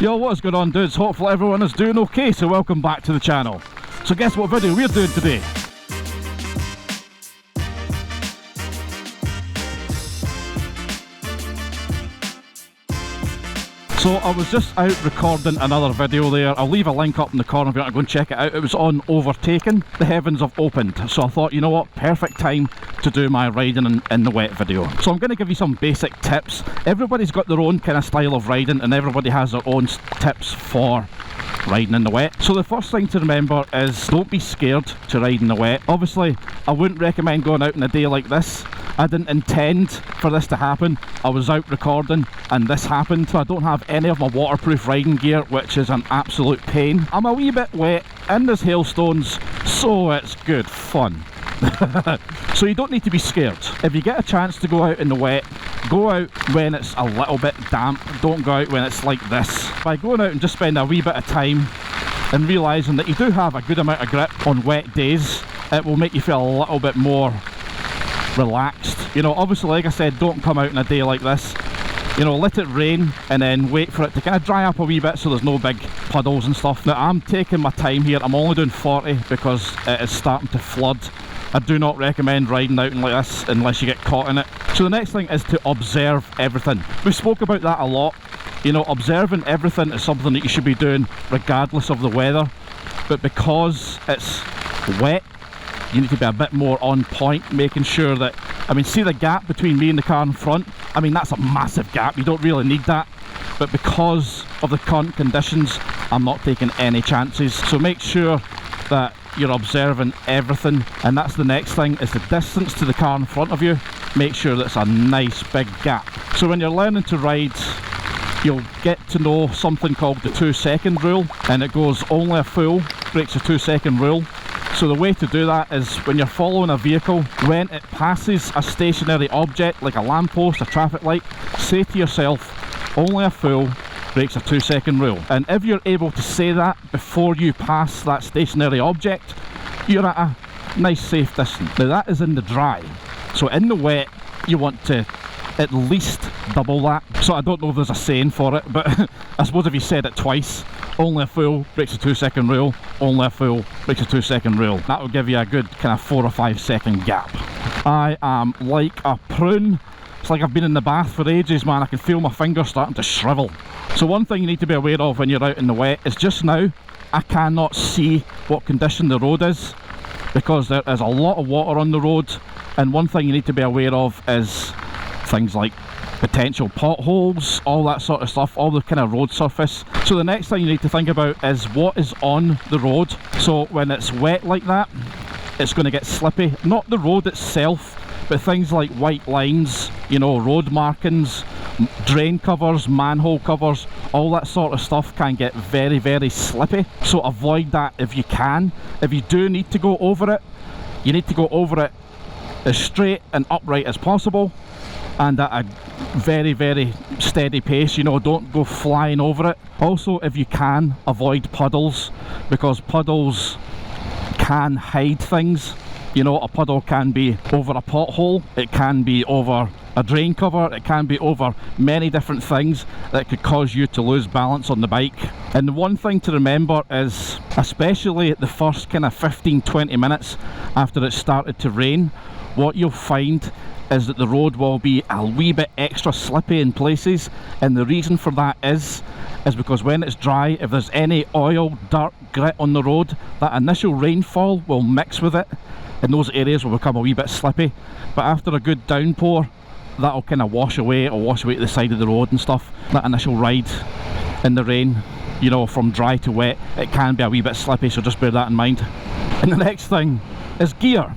Yo, what is going on, dudes? Hopefully everyone is doing okay, so welcome back to the channel. So guess what video we're doing today? So I was just out recording another video there. I'll leave a link up in the corner if you want to go and check it out. It was on overtaking. The heavens have opened. So I thought, you know what, perfect time to do my riding in the wet video. So I'm going to give you some basic tips. Everybody's got their own kind of style of riding and everybody has their own tips for riding in the wet. So the first thing to remember is don't be scared to ride in the wet. Obviously, I wouldn't recommend going out on a day like this. I didn't intend for this to happen. I was out recording and this happened. So I don't have any of my waterproof riding gear, which is an absolute pain. I'm a wee bit wet and there's hailstones, so it's good fun. So you don't need to be scared. If you get a chance to go out in the wet, go out when it's a little bit damp. Don't go out when it's like this. By going out and just spend a wee bit of time and realising that you do have a good amount of grip on wet days, it will make you feel a little bit more relaxed. You know, obviously, like I said, don't come out on a day like this. You know, let it rain and then wait for it to kind of dry up a wee bit so there's no big puddles and stuff. Now, I'm taking my time here. I'm only doing 40 because it is starting to flood. I do not recommend riding out like this unless you get caught in it. So the next thing is to observe everything. We spoke about that a lot. You know, observing everything is something that you should be doing regardless of the weather. But because it's wet, you need to be a bit more on point, making sure that, I mean, see the gap between me and the car in front? I mean, that's a massive gap. You don't really need that. But because of the current conditions, I'm not taking any chances. So make sure that you're observing everything. And that's the next thing, is the distance to the car in front of you. Make sure that's a nice big gap. So when you're learning to ride, you'll get to know something called the 2-second rule. And it goes, only a fool breaks the 2-second rule. So the way to do that is when you're following a vehicle, when it passes a stationary object like a lamppost, a traffic light, say to yourself, only a fool breaks a 2-second rule. And if you're able to say that before you pass that stationary object, you're at a nice safe distance. Now that is in the dry. So in the wet, you want to at least double that. So I don't know if there's a saying for it, but I suppose if you said it twice, only a fool breaks a 2-second rule, only a fool breaks a 2-second rule. That will give you a good kind of 4 or 5 second gap. I am like a prune. It's like I've been in the bath for ages, man. I can feel my fingers starting to shrivel. So one thing you need to be aware of when you're out in the wet is just now, I cannot see what condition the road is because there is a lot of water on the road. And one thing you need to be aware of is things like potential potholes, all that sort of stuff, all the kind of road surface. So the next thing you need to think about is what is on the road. So when it's wet like that, it's going to get slippy. Not the road itself, but things like white lines, you know, road markings, drain covers, manhole covers, all that sort of stuff can get very, very slippy. So avoid that if you can. If you do need to go over it, you need to go over it as straight and upright as possible, and at a very, very steady pace. You know, don't go flying over it. Also, if you can, avoid puddles, because puddles can hide things. You know, a puddle can be over a pothole, it can be over a drain cover, it can be over many different things that could cause you to lose balance on the bike. And the one thing to remember is, especially at the first kind of 15-20 minutes after it started to rain, what you'll find is that the road will be a wee bit extra slippy in places. And the reason for that is because when it's dry, if there's any oil, dirt, grit on the road, that initial rainfall will mix with it and those areas will become a wee bit slippy. But after a good downpour, that'll kind of wash away, or wash away to the side of the road and stuff. That initial ride in the rain, you know, from dry to wet, it can be a wee bit slippy, so just bear that in mind. And the next thing is gear.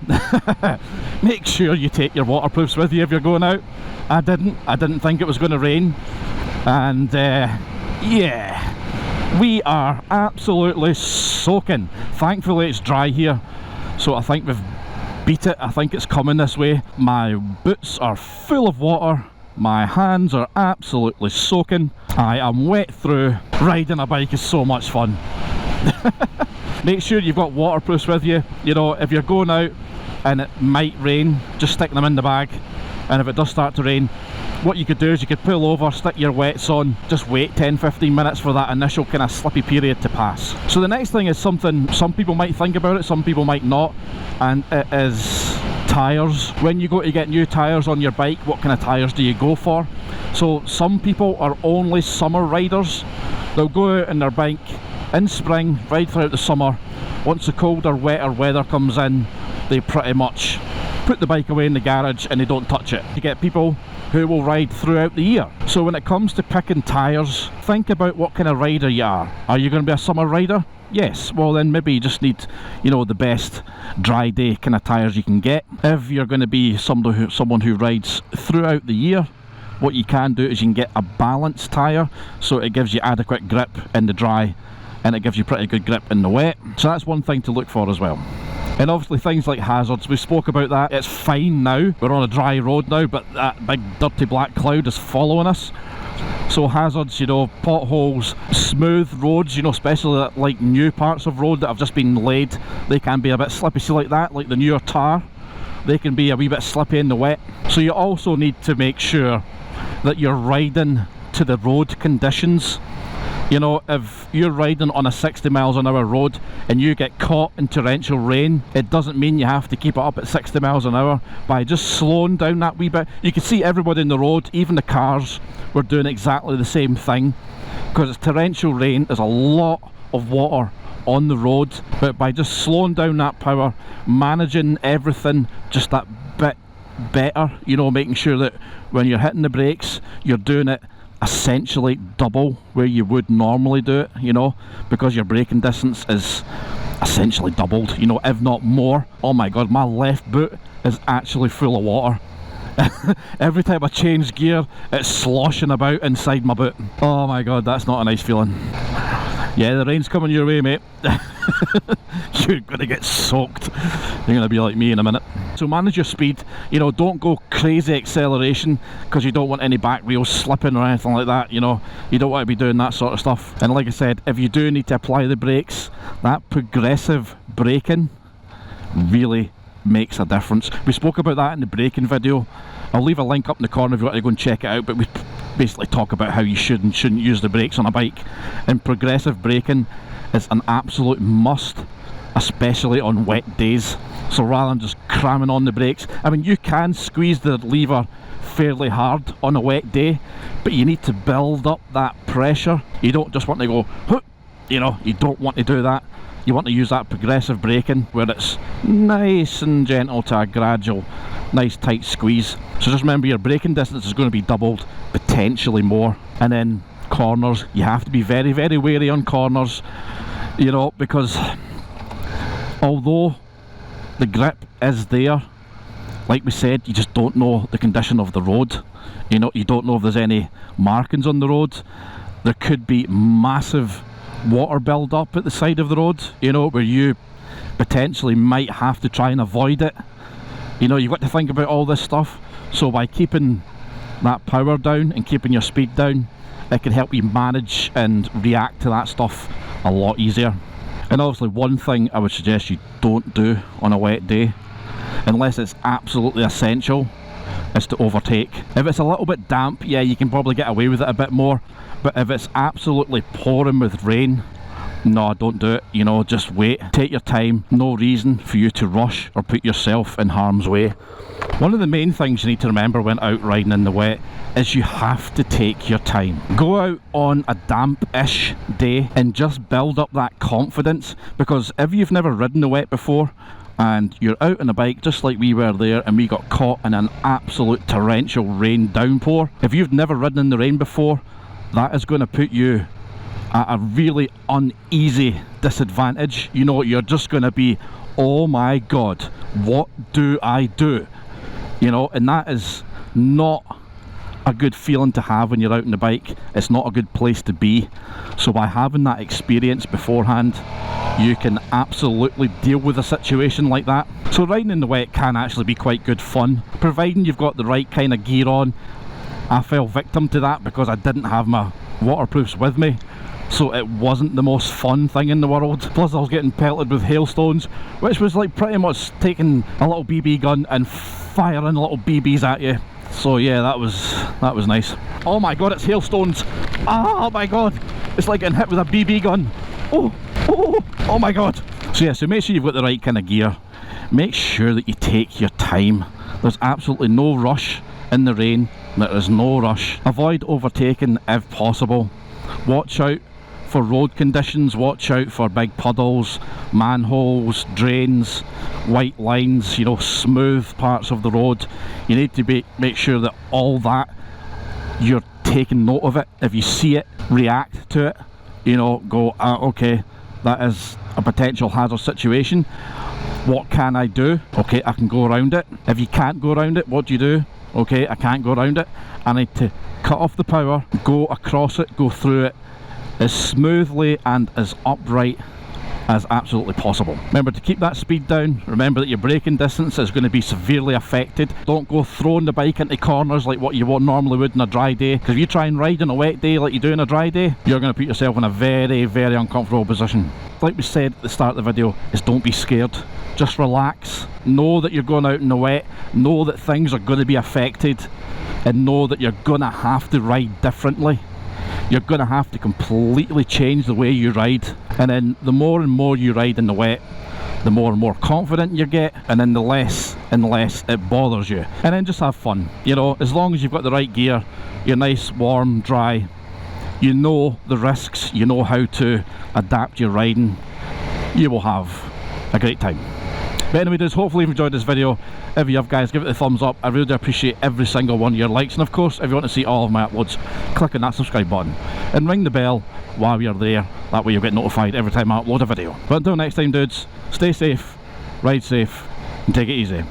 Make sure you take your waterproofs with you if you're going out. I didn't think it was going to rain, and yeah, we are absolutely soaking. Thankfully it's dry here, so I think we've beat it. I think it's coming this way. My boots are full of water, my hands are absolutely soaking. I am wet through. Riding a bike is so much fun. Make sure you've got waterproofs with you. You know, if you're going out and it might rain, just stick them in the bag. And if it does start to rain, what you could do is you could pull over, stick your wets on, just wait 10-15 minutes for that initial kind of slippy period to pass. So the next thing is something some people might think about it, some people might not, and it is tyres. When you go to get new tyres on your bike, what kind of tyres do you go for? So some people are only summer riders. They'll go out on their bike in spring, ride throughout the summer. Once the colder, wetter weather comes in, they pretty much put the bike away in the garage and they don't touch it. You get people who will ride throughout the year. So when it comes to picking tyres, think about what kind of rider you are. Are you going to be a summer rider? Yes, well then maybe you just need, you know, the best dry day kind of tyres you can get. If you're going to be someone who rides throughout the year, what you can do is you can get a balanced tyre, so it gives you adequate grip in the dry and it gives you pretty good grip in the wet. So that's one thing to look for as well. And obviously things like hazards, we spoke about that. It's fine now, we're on a dry road now, but that big dirty black cloud is following us. So hazards, you know, potholes, smooth roads, you know, especially like new parts of road that have just been laid, they can be a bit slippy. See, like that, like the newer tar, they can be a wee bit slippy in the wet. So you also need to make sure that you're riding to the road conditions. You know, if you're riding on a 60 miles an hour road and you get caught in torrential rain, it doesn't mean you have to keep it up at 60 miles an hour. By just slowing down that wee bit, you can see everybody in the road, even the cars, were doing exactly the same thing. Because it's torrential rain, there's a lot of water on the road, but by just slowing down that power, managing everything just that bit better, you know, making sure that when you're hitting the brakes, you're doing it essentially double where you would normally do it, you know, because your braking distance is essentially doubled, you know, if not more. Oh my god, my left boot is actually full of water. Every time I change gear, it's sloshing about inside my boot. Oh my god, that's not a nice feeling. Yeah, the rain's coming your way, mate. You're gonna get soaked. You're gonna be like me in a minute. So manage your speed, you know, don't go crazy acceleration because you don't want any back wheels slipping or anything like that, you know. You don't want to be doing that sort of stuff. And like I said, if you do need to apply the brakes, that progressive braking really makes a difference. We spoke about that in the braking video. I'll leave a link up in the corner if you want to go and check it out, but we basically talk about how you should and shouldn't use the brakes on a bike. And progressive braking is an absolute must, especially on wet days. So rather than just cramming on the brakes, I mean, you can squeeze the lever fairly hard on a wet day, but you need to build up that pressure. You don't just want to go, you know, you don't want to do that. You want to use that progressive braking where it's nice and gentle to a gradual, nice tight squeeze. So just remember your braking distance is going to be doubled, potentially more. And then corners, you have to be very, very wary on corners, you know, because although the grip is there, like we said, you just don't know the condition of the road. You know, you don't know if there's any markings on the road. There could be massive water build up at the side of the road, you know, where you potentially might have to try and avoid it. You know, you've got to think about all this stuff. So by keeping that power down and keeping your speed down, it can help you manage and react to that stuff a lot easier. And obviously one thing I would suggest you don't do on a wet day, unless it's absolutely essential, is to overtake. If it's a little bit damp, yeah, you can probably get away with it a bit more, but if it's absolutely pouring with rain, no, don't do it. You know, just wait, take your time. No reason for you to rush or put yourself in harm's way. One of the main things you need to remember when out riding in the wet is you have to take your time. Go out on a damp-ish day and just build up that confidence, because if you've never ridden the wet before and you're out on a bike just like we were there and we got caught in an absolute torrential rain downpour, if you've never ridden in the rain before, that is going to put you at a really uneasy disadvantage. You know, you're just going to be, oh my god, what do I do? You know, and that is not a good feeling to have when you're out on the bike. It's not a good place to be. So by having that experience beforehand, you can absolutely deal with a situation like that. So riding in the wet can actually be quite good fun, providing you've got the right kind of gear on. I fell victim to that because I didn't have my waterproofs with me, so it wasn't the most fun thing in the world. Plus I was getting pelted with hailstones, which was like pretty much taking a little BB gun and firing little BBs at you So yeah, that was nice. Oh my god, it's hailstones. Oh my god, it's like getting hit with a BB gun. Oh my god. So yeah, so make sure you've got the right kind of gear. Make sure that you take your time. There's absolutely no rush in the rain. There is no rush. Avoid overtaking if possible. Watch out for road conditions, watch out for big puddles, manholes, drains, white lines, you know, smooth parts of the road. You need to make sure that all that, you're taking note of it. If you see it, react to it. You know, go, okay, that is a potential hazard situation. What can I do? Okay, I can go around it. If you can't go around it, what do you do? Okay, I can't go around it. I need to cut off the power, go across it, go through it as smoothly and as upright as absolutely possible. Remember to keep that speed down. Remember that your braking distance is going to be severely affected. Don't go throwing the bike into corners like what you normally would on a dry day, because if you try and ride on a wet day like you do on a dry day, you're going to put yourself in a very, very uncomfortable position. Like we said at the start of the video, is don't be scared. Just relax. Know that you're going out in the wet. Know that things are going to be affected, and know that you're going to have to ride differently. You're going to have to completely change the way you ride, and then the more and more you ride in the wet, the more and more confident you get, and then the less and less it bothers you. And then just have fun, you know, as long as you've got the right gear, you're nice, warm, dry, you know the risks, you know how to adapt your riding, you will have a great time. But anyway dudes, hopefully you've enjoyed this video. If you have, guys, give it a thumbs up. I really do appreciate every single one of your likes, and of course if you want to see all of my uploads, click on that subscribe button and ring the bell while you're there. That way you'll get notified every time I upload a video. But until next time dudes, stay safe, ride safe, and take it easy.